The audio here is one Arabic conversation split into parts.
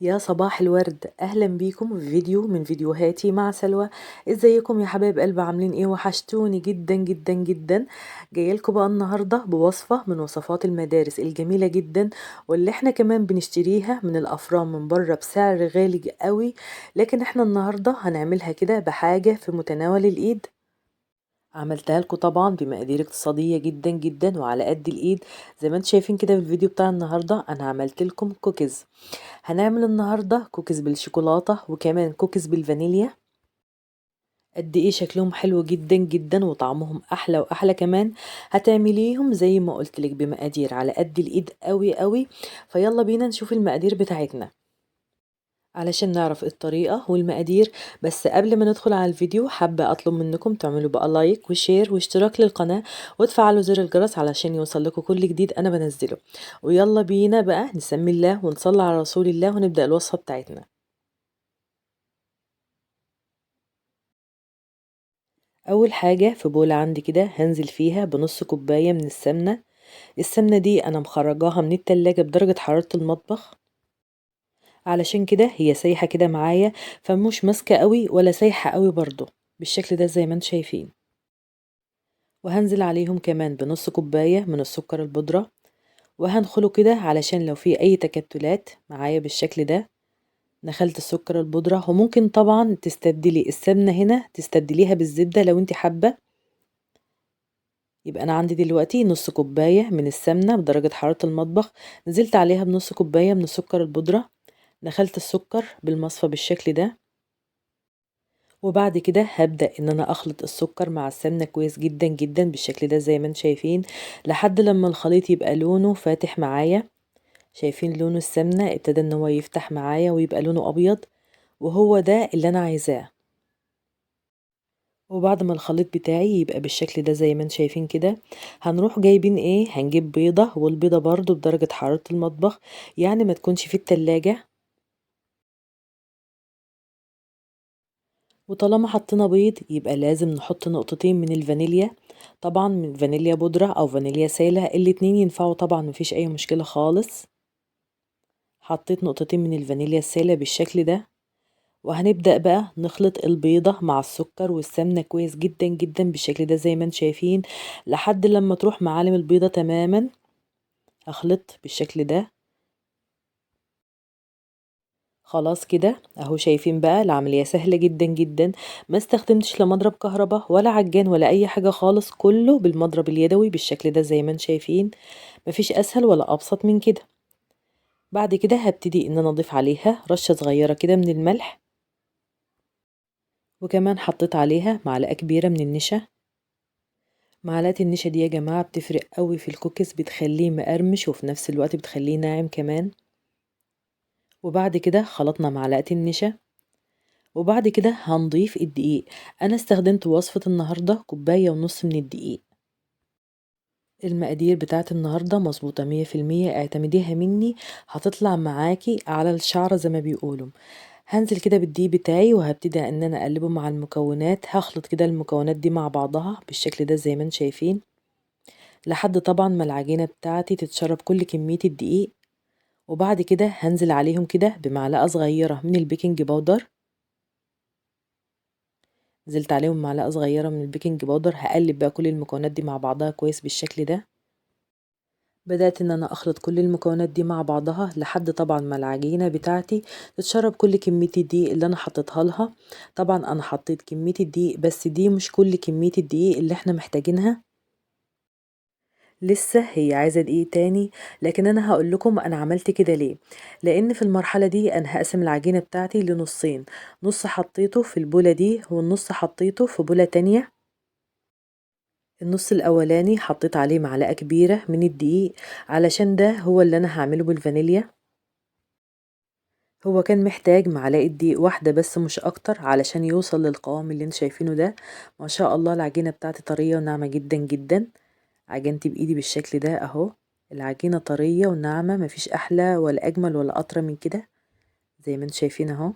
يا صباح الورد، اهلا بيكم في فيديو من فيديوهاتي مع سلوى. ازيكم يا حبايب قلب؟ عاملين ايه؟ وحشتوني جدا جدا جدا. جايلكم بقى النهارده بوصفه من وصفات المدارس الجميله جدا، واللي احنا كمان بنشتريها من الافران من بره بسعر غالي قوي. لكن احنا النهارده هنعملها كده بحاجه في متناول الايد. عملتها لكم طبعا بمقادير اقتصادية جدا جدا وعلى قد الايد. زي ما انتم شايفين كده في الفيديو بتاع النهاردة انا عملت لكم كوكيز. هنعمل النهاردة كوكيز بالشوكولاتة وكمان كوكيز بالفانيليا. قد ايه شكلهم حلو جدا جدا وطعمهم احلى واحلى كمان. هتعمليهم زي ما قلت لك بمقادير على قد الايد قوي قوي. فيلا بينا نشوف المقادير بتاعتنا علشان نعرف الطريقة والمقادير. بس قبل ما ندخل على الفيديو حابة أطلب منكم تعملوا بقى لايك وشير واشتراك للقناة وتفعلوا زر الجرس علشان يوصل لكم كل جديد أنا بنزله. ويلا بينا بقى نسمي الله ونصلي على رسول الله ونبدأ الوصفة بتاعتنا. أول حاجة في بولة عندي كده هنزل فيها بنص كوباية من السمنة. السمنة دي أنا مخرجاها من التلاجة بدرجة حرارة المطبخ، علشان كده هي سايحة كده معايا، فمش ماسكة قوي ولا سايحة قوي برضو، بالشكل ده زي ما انتم شايفين. وهنزل عليهم كمان بنص كوباية من السكر البودرة، وهنخله كده علشان لو في أي تكتلات معايا بالشكل ده. نخلت السكر البودرة، وممكن طبعا تستبدلي السمنة هنا تستبدليها بالزبدة لو انت حابة. يبقى أنا عندي دلوقتي نص كوباية من السمنة بدرجة حرارة المطبخ، نزلت عليها بنص كوباية من السكر البودرة، دخلت السكر بالمصفى بالشكل ده. وبعد كده هبدأ ان انا اخلط السكر مع السمنة كويس جدا جدا بالشكل ده زي ما انتم شايفين، لحد لما الخليط يبقى لونه فاتح معايا. شايفين لون السمنة ابتدى ان هو يفتح معايا ويبقى لونه ابيض، وهو ده اللي انا عايزاه. وبعد ما الخليط بتاعي يبقى بالشكل ده زي ما انتم شايفين كده، هنروح جايبين ايه، هنجيب بيضة، والبيضة برضو بدرجة حرارة المطبخ، يعني ما تكونش في التلاجة. وطالما حطينا بيض يبقى لازم نحط نقطتين من الفانيليا، طبعا من فانيليا بودرة او فانيليا سايلة، الاتنين ينفعوا طبعا، مفيش اي مشكلة خالص. حطيت نقطتين من الفانيليا السايلة بالشكل ده. وهنبدأ بقى نخلط البيضة مع السكر والسمنة كويس جدا جدا بالشكل ده زي ما انتم شايفين، لحد لما تروح معالم البيضة تماما. هخلط بالشكل ده. خلاص كده اهو، شايفين بقى العملية سهلة جدا جدا. ما استخدمتش لا مضرب كهرباء ولا عجان ولا اي حاجة خالص، كله بالمضرب اليدوي بالشكل ده زي ما انتم شايفين. مفيش اسهل ولا ابسط من كده. بعد كده هبتدي ان انا اضيف عليها رشة صغيرة كده من الملح، وكمان حطيت عليها معلقة كبيرة من النشا. معلقة النشا دي يا جماعة بتفرق قوي في الكوكيز، بتخليه مقرمش وفي نفس الوقت بتخليه ناعم كمان. وبعد كده خلطنا معلقة النشا، وبعد كده هنضيف الدقيق. انا استخدمت وصفة النهاردة كوباية ونص من الدقيق. المقادير بتاعت النهاردة مظبوطة 100%، اعتمديها مني، هتطلع معاكي على الشعرة زي ما بيقولوا. هنزل كده بالدقيق بتاعي وهبتدي ان انا اقلبه مع المكونات، هخلط كده المكونات دي مع بعضها بالشكل ده زي ما انتم شايفين، لحد طبعا ما العجينة بتاعتي تتشرب كل كمية الدقيق. وبعد كده هنزل عليهم كده بمعلقة صغيرة من البيكنج باودر. نزلت عليهم معلقة صغيرة من البيكنج باودر، هقلب بقى كل المكونات دي مع بعضها كويس بالشكل ده. بدأت ان انا اخلط كل المكونات دي مع بعضها لحد طبعا ما العجينة بتاعتي تتشرب كل كمية الدقيق اللي انا حطيتها لها. طبعا انا حطيت كمية الدقيق، بس دي مش كل كمية الدقيق اللي احنا محتاجينها، لسه هي عايزة دقيق تاني. لكن انا هقول لكم انا عملت كده ليه. لان في المرحلة دي انا هقسم العجينة بتاعتي لنصين، نص حطيته في البولة دي والنص حطيته في بولة تانية. النص الاولاني حطيت عليه معلقة كبيرة من الدقيق، علشان ده هو اللي انا هعمله بالفانيليا. هو كان محتاج معلقة دقيق واحدة بس مش اكتر علشان يوصل للقوام اللي انت شايفينه ده. ما شاء الله العجينة بتاعتي طرية وناعمة جدا جدا. عجنت بايدي بالشكل ده اهو، العجينة طرية وناعمة، مفيش احلى ولا اجمل ولا اطرى من كده زي ما انتم شايفين اهو.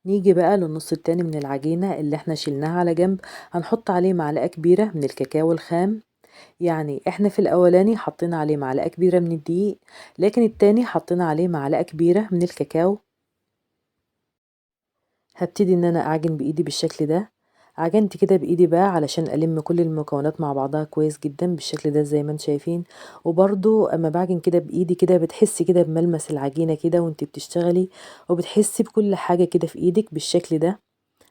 نيجي بقى للنص التاني من العجينة اللي احنا شلناها على جنب، هنحط عليه معلقة كبيرة من الكاكاو الخام. يعني احنا في الاولاني حطينا عليه معلقة كبيرة من الدقيق، لكن التاني حطينا عليه معلقة كبيرة من الكاكاو. هبتدي ان انا اعجن بايدي بالشكل ده. عجنت كده بايدي بقى علشان الم كل المكونات مع بعضها كويس جدا بالشكل ده زي ما انتم شايفين. وبرضو اما بعجن كده بايدي كده بتحسي كده بملمس العجينة كده وانت بتشتغلي، وبتحسي بكل حاجة كده في ايدك بالشكل ده.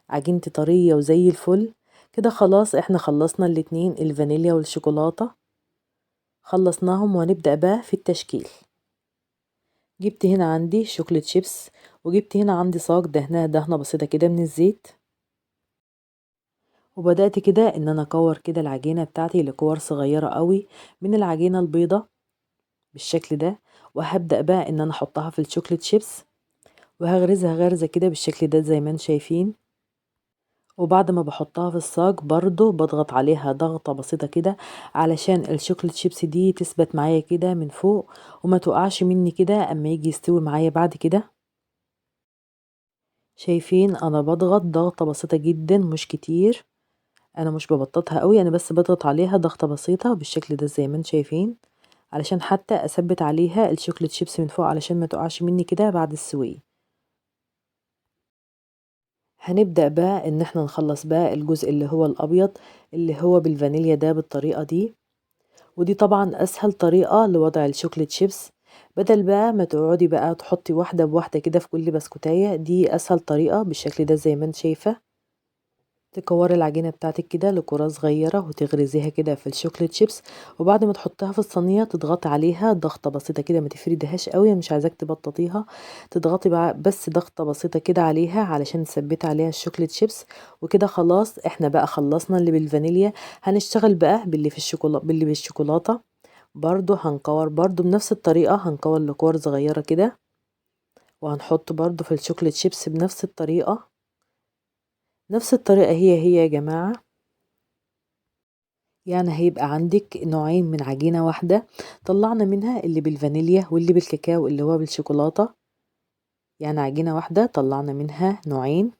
عجينتي طرية وزي الفل. كده خلاص احنا خلصنا الاتنين، الفانيليا والشوكولاتة خلصناهم، وهنبدأ بقى في التشكيل. جبت هنا عندي شوكولات شيبس، وجبت هنا عندي صاج دهنها دهنة بسيطة كده من الزيت. وبدأت كده ان انا اكور كده العجينة بتاعتي لكور صغيرة قوي من العجينة البيضة بالشكل ده. وهبدأ بقى ان انا احطها في الشوكولات شيبس، وهغرزها غرزة كده بالشكل ده زي ما انتم شايفين. وبعد ما بحطها في الصاج برضو بضغط عليها ضغطة بسيطة كده علشان الشوكولات شيبس دي تثبت معايا كده من فوق، وما تقعش مني كده اما يجي يستوي معايا بعد كده. شايفين انا بضغط ضغطة بسيطة جدا مش كتير، انا مش ببططها قوي، انا بس بضغط عليها ضغطة بسيطة بالشكل ده زي ما انتم شايفين، علشان حتى اثبت عليها الشوكولات شيبس من فوق علشان ما تقعش مني كده بعد السوي. هنبدأ بقى ان احنا نخلص بقى الجزء اللي هو الابيض اللي هو بالفانيليا ده بالطريقة دي. ودي طبعا اسهل طريقة لوضع الشوكولات شيبس، بدل بقى ما تقعدي بقى تحطي واحدة بواحدة كده في كل بسكوتاية، دي اسهل طريقة بالشكل ده زي ما انت شايفة. تكوري العجينة بتاعتك كده لكرة صغيرة وتغرزيها كده في الشوكولات شيبس، وبعد ما تحطها في الصينية تضغطي عليها ضغطة بسيطة كده، ما تفرديهاش قوي، مش عايزاك تبططيها. تضغطي بقى بس ضغطة بسيطة كده عليها علشان تثبتي عليها الشوكولات شيبس. وكده خلاص احنا بقى خلصنا اللي بالفانيليا. هنشتغل بقى باللي في الشوكولاتة، باللي بالشوكولاتة برضو هنكور برضو بنفس الطريقة، هنكور لكور صغيرة كده، وهنحط برضو في الشوكولات شيبس بنفس الطريقة. نفس الطريقة هي يا جماعة. يعني هيبقى عندك نوعين من عجينة واحدة، طلعنا منها اللي بالفانيليا واللي بالكاكاو اللي هو بالشوكولاتة. يعني عجينة واحدة طلعنا منها نوعين.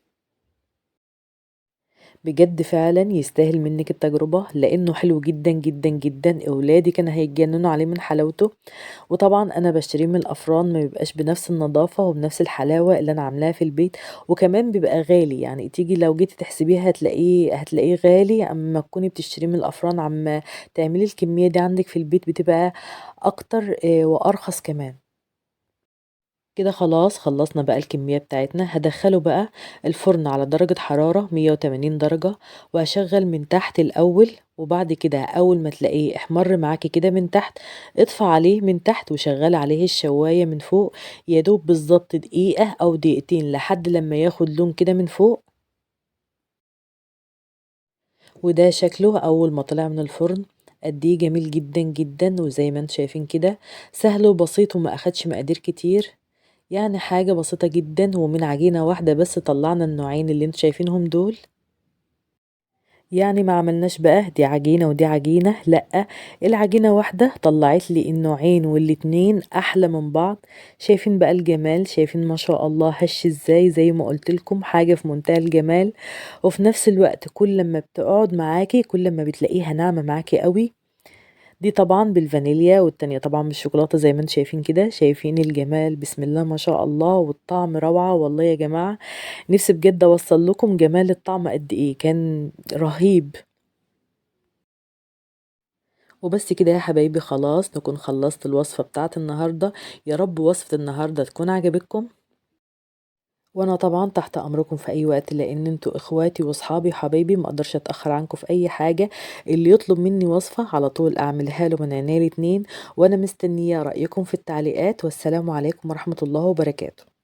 بجد فعلا يستاهل منك التجربة لانه حلو جدا جدا جدا، اولادي كانوا هيتجننوا عليه من حلاوته. وطبعا انا بشتريه من الافران، ما بيبقاش بنفس النظافة وبنفس الحلاوة اللي انا عاملاها في البيت، وكمان بيبقى غالي. يعني تيجي لو جيتي تحسبيها هتلاقيه غالي، اما تكوني بتشتريه من الافران عم تعملي الكمية دي عندك في البيت بتبقى اكتر وارخص كمان. كده خلاص خلصنا بقى الكمية بتاعتنا. هدخله بقى الفرن على درجة حرارة 180 درجة، وهشغل من تحت الأول، وبعد كده أول ما تلاقيه احمر معاكي كده من تحت اطفى عليه من تحت وشغل عليه الشواية من فوق، يدوب بالظبط دقيقة أو دقيقتين لحد لما ياخد لون كده من فوق. وده شكله أول ما طلع من الفرن، قد ايه جميل جدا جدا، وزي ما انتم شايفين كده سهل وبسيط وما أخدش مقادير كتير. يعني حاجة بسيطة جدا، ومن عجينة واحدة بس طلعنا النوعين اللي انتوا شايفينهم دول. يعني ما عملناش بقى دي عجينة ودي عجينة، لأ، العجينة واحدة طلعت لي النوعين والاتنين أحلى من بعض. شايفين بقى الجمال؟ شايفين ما شاء الله هش ازاي؟ زي ما قلت لكم حاجة في منتهى الجمال. وفي نفس الوقت كل ما بتقعد معاكي كل ما بتلاقيها ناعمة معاكي قوي. دي طبعا بالفانيليا والتانية طبعا بالشوكولاتة زي ما انتم شايفين كده. شايفين الجمال؟ بسم الله ما شاء الله، والطعم روعة والله يا جماعة. نفسي بجد اوصل لكم جمال الطعم قد ايه كان رهيب. وبس كده يا حبايبي، خلاص نكون خلصت الوصفة بتاعت النهاردة. يا رب وصفة النهاردة تكون عجبتكم، وانا طبعا تحت امركم في اي وقت، لان انتوا اخواتي واصحابي وحبايبي، ما اقدرش اتاخر عنكم في اي حاجه. اللي يطلب مني وصفه على طول اعملها له من عينيا الاتنين. وانا مستنيه رايكم في التعليقات، والسلام عليكم ورحمه الله وبركاته.